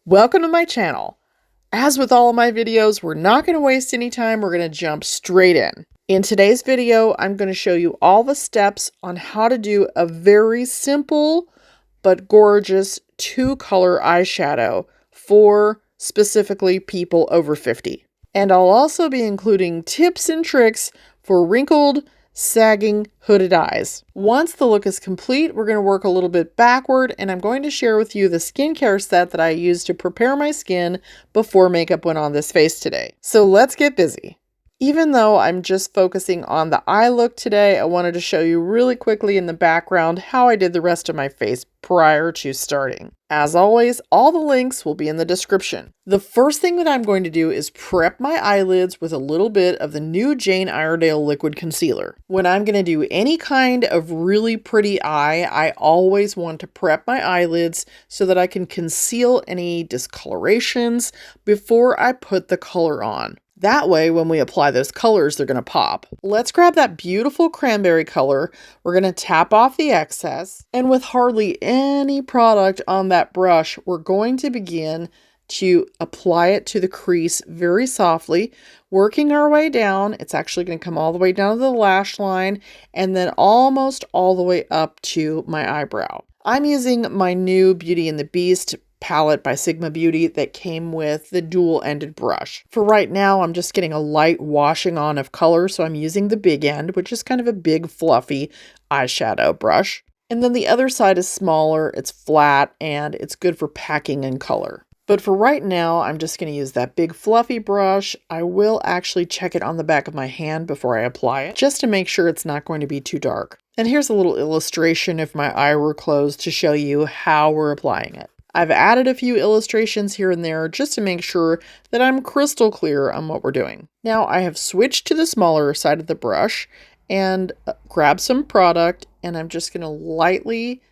Welcome to my channel. As with all of my videos, we're not going to waste any time. We're going to jump straight in. In today's video, I'm going to show you all the steps on how to do a very simple but gorgeous two-color eyeshadow for specifically people over 50. And I'll also be including tips and tricks for wrinkled, sagging, hooded eyes. Once the look is complete, we're going to work a little bit backward, and I'm going to share with you the skincare set that I used to prepare my skin before makeup went on this face today. So let's get busy. Even though I'm just focusing on the eye look today, I wanted to show you really quickly in the background how I did the rest of my face prior to starting. As always, all the links will be in the description. The first thing that I'm going to do is prep my eyelids with a little bit of the new Jane Iredale liquid concealer. When I'm going to do any kind of really pretty eye, I always want to prep my eyelids so that I can conceal any discolorations before I put the color on. That way, when we apply those colors, they're going to pop. Let's grab that beautiful cranberry color. We're going to tap off the excess. And with hardly any product on that brush, we're going to begin to apply it to the crease very softly, working our way down. It's actually going to come all the way down to the lash line and then almost all the way up to my eyebrow. I'm using my new Beauty and the Beast palette by Sigma Beauty that came with the dual-ended brush. For right now, I'm just getting a light washing on of color, so I'm using the big end, which is kind of a big, fluffy eyeshadow brush. And then the other side is smaller, it's flat, and it's good for packing in color. But for right now, I'm just going to use that big fluffy brush. I will actually check it on the back of my hand before I apply it, just to make sure it's not going to be too dark. And here's a little illustration if my eye were closed to show you how we're applying it. I've added a few illustrations here and there just to make sure that I'm crystal clear on what we're doing. Now I have switched to the smaller side of the brush and grabbed some product, and I'm just going to lightly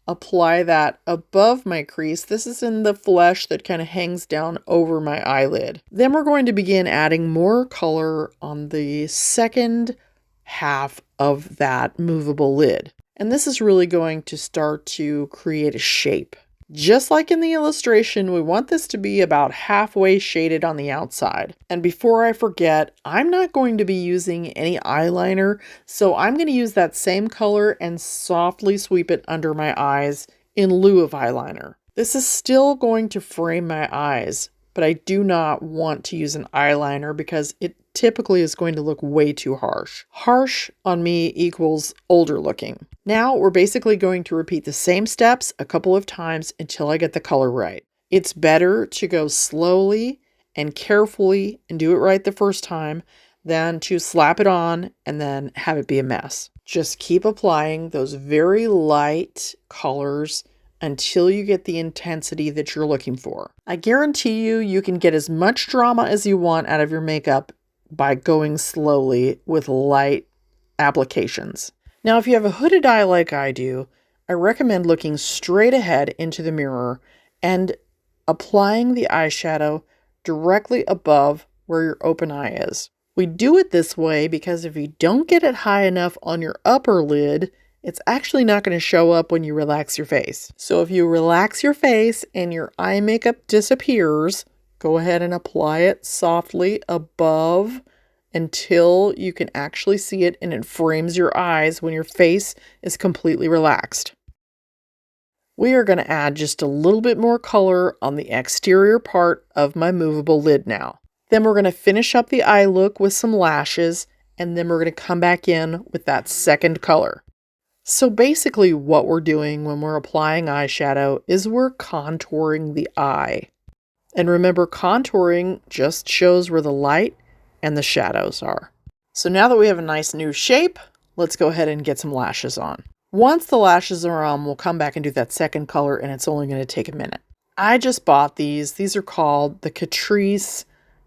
apply that above my crease. This is in the flesh that kind of hangs down over my eyelid. Then we're going to begin adding more color on the second half of that movable lid. And this is really going to start to create a shape. Just like in the illustration, we want this to be about halfway shaded on the outside. And before I forget, I'm not going to be using any eyeliner, so I'm going to use that same color and softly sweep it under my eyes in lieu of eyeliner. This is still going to frame my eyes, but I do not want to use an eyeliner because it typically is going to look way too harsh. Harsh on me equals older looking. Now we're basically going to repeat the same steps a couple of times until I get the color right. It's better to go slowly and carefully and do it right the first time than to slap it on and then have it be a mess. Just keep applying those very light colors until you get the intensity that you're looking for. I guarantee you can get as much drama as you want out of your makeup by going slowly with light applications. Now, if you have a hooded eye like I do, I recommend looking straight ahead into the mirror and applying the eyeshadow directly above where your open eye is. We do it this way because if you don't get it high enough on your upper lid, it's actually not going to show up when you relax your face. So if you relax your face and your eye makeup disappears, go ahead and apply it softly above until you can actually see it and it frames your eyes when your face is completely relaxed. We are going to add just a little bit more color on the exterior part of my movable lid now. Then we're going to finish up the eye look with some lashes, and then we're going to come back in with that second color. So basically what we're doing when we're applying eyeshadow is we're contouring the eye. And remember, contouring just shows where the light and the shadows are. So now that we have a nice new shape, let's go ahead and get some lashes on. Once the lashes are on, we'll come back and do that second color, and it's only going to take a minute. I just bought these. These are called the Catrice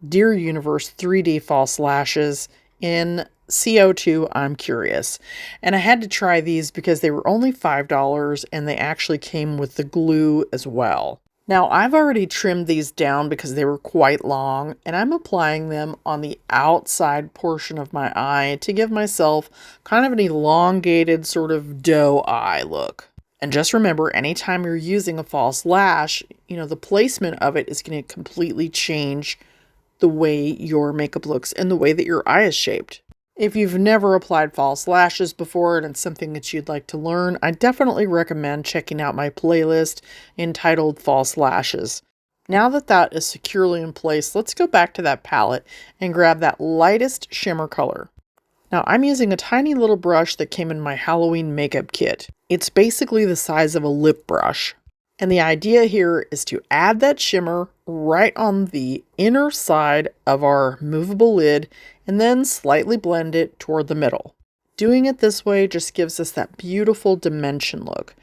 Dear Universe 3D False Lashes in CO2 I'm Curious. And I had to try these because they were only $5 and they actually came with the glue as well. Now, I've already trimmed these down because they were quite long, and I'm applying them on the outside portion of my eye to give myself kind of an elongated sort of doe eye look. And just remember, anytime you're using a false lash, the placement of it is going to completely change the way your makeup looks and the way that your eye is shaped. If you've never applied false lashes before and it's something that you'd like to learn, I definitely recommend checking out my playlist entitled False Lashes. Now that that is securely in place, let's go back to that palette and grab that lightest shimmer color. Now I'm using a tiny little brush that came in my Halloween makeup kit. It's basically the size of a lip brush. And the idea here is to add that shimmer right on the inner side of our movable lid and then slightly blend it toward the middle. Doing it this way just gives us that beautiful dimension look.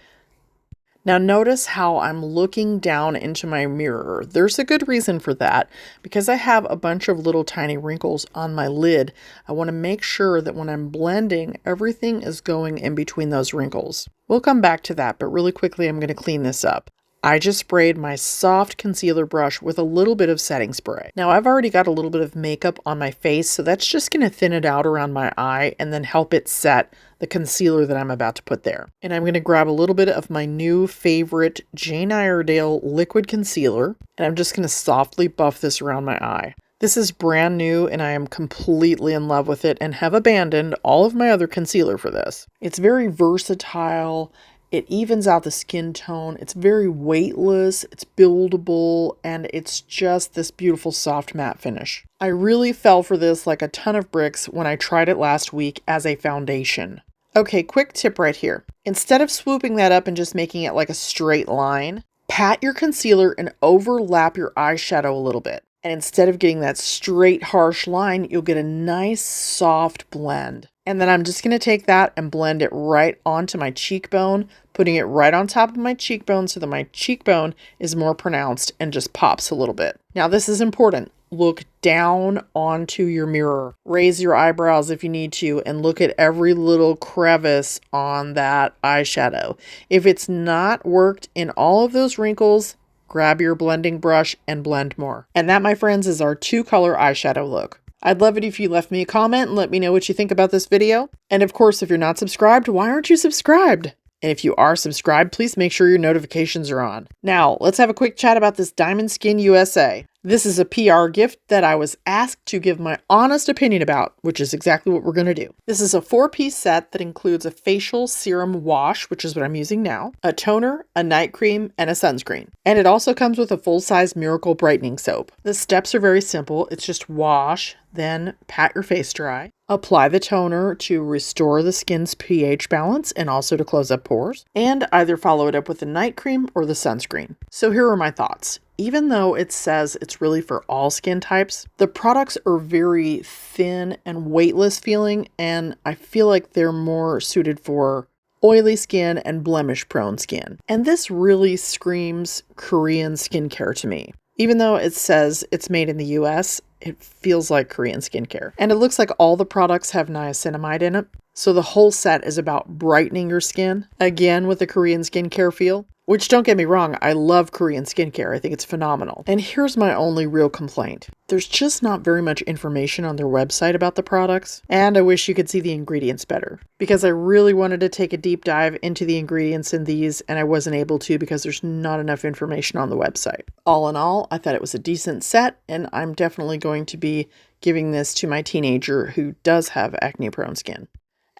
Now notice how I'm looking down into my mirror. There's a good reason for that. Because I have a bunch of little tiny wrinkles on my lid, I want to make sure that when I'm blending, everything is going in between those wrinkles. We'll come back to that, but really quickly I'm going to clean this up. I just sprayed my soft concealer brush with a little bit of setting spray. Now I've already got a little bit of makeup on my face, so that's just going to thin it out around my eye and then help it set the concealer that I'm about to put there. And I'm going to grab a little bit of my new favorite Jane Iredale liquid concealer, and I'm just going to softly buff this around my eye. This is brand new and I am completely in love with it and have abandoned all of my other concealer for this. It's very versatile. It evens out the skin tone. It's very weightless, it's buildable, and it's just this beautiful soft matte finish. I really fell for this like a ton of bricks when I tried it last week as a foundation. Okay, quick tip right here. Instead of swooping that up and just making it like a straight line, pat your concealer and overlap your eyeshadow a little bit. And instead of getting that straight, harsh line, you'll get a nice, soft blend. And then I'm just going to take that and blend it right onto my cheekbone, putting it right on top of my cheekbone so that my cheekbone is more pronounced and just pops a little bit. Now, this is important. Look down onto your mirror. Raise your eyebrows if you need to and look at every little crevice on that eyeshadow. If it's not worked in all of those wrinkles, grab your blending brush and blend more. And that, my friends, is our 2-color eyeshadow look. I'd love it if you left me a comment and let me know what you think about this video. And of course, if you're not subscribed, why aren't you subscribed? And if you are subscribed, please make sure your notifications are on. Now, let's have a quick chat about this Diamond Skin USA. This is a PR gift that I was asked to give my honest opinion about, which is exactly what we're going to do. This is a 4-piece set that includes a facial serum wash, which is what I'm using now, a toner, a night cream, and a sunscreen. And it also comes with a full-size Miracle Brightening Soap. The steps are very simple. It's just wash, then pat your face dry, apply the toner to restore the skin's pH balance and also to close up pores, and either follow it up with the night cream or the sunscreen. So here are my thoughts. Even though it says it's really for all skin types, the products are very thin and weightless feeling, and I feel like they're more suited for oily skin and blemish prone skin. And this really screams Korean skincare to me. Even though it says it's made in the US, it feels like Korean skincare. And it looks like all the products have niacinamide in it. So the whole set is about brightening your skin, again with the Korean skincare feel. Which, don't get me wrong, I love Korean skincare. I think it's phenomenal. And here's my only real complaint. There's just not very much information on their website about the products. And I wish you could see the ingredients better. Because I really wanted to take a deep dive into the ingredients in these, and I wasn't able to because there's not enough information on the website. All in all, I thought it was a decent set, and I'm definitely going to be giving this to my teenager who does have acne-prone skin.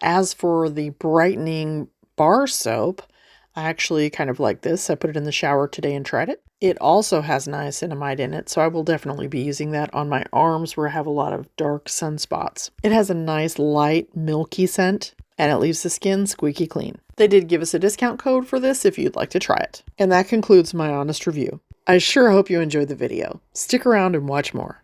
As for the brightening bar soap, I actually kind of like this. I put it in the shower today and tried it. It also has niacinamide in it, so I will definitely be using that on my arms where I have a lot of dark sunspots. It has a nice light milky scent and it leaves the skin squeaky clean. They did give us a discount code for this if you'd like to try it. And that concludes my honest review. I sure hope you enjoyed the video. Stick around and watch more.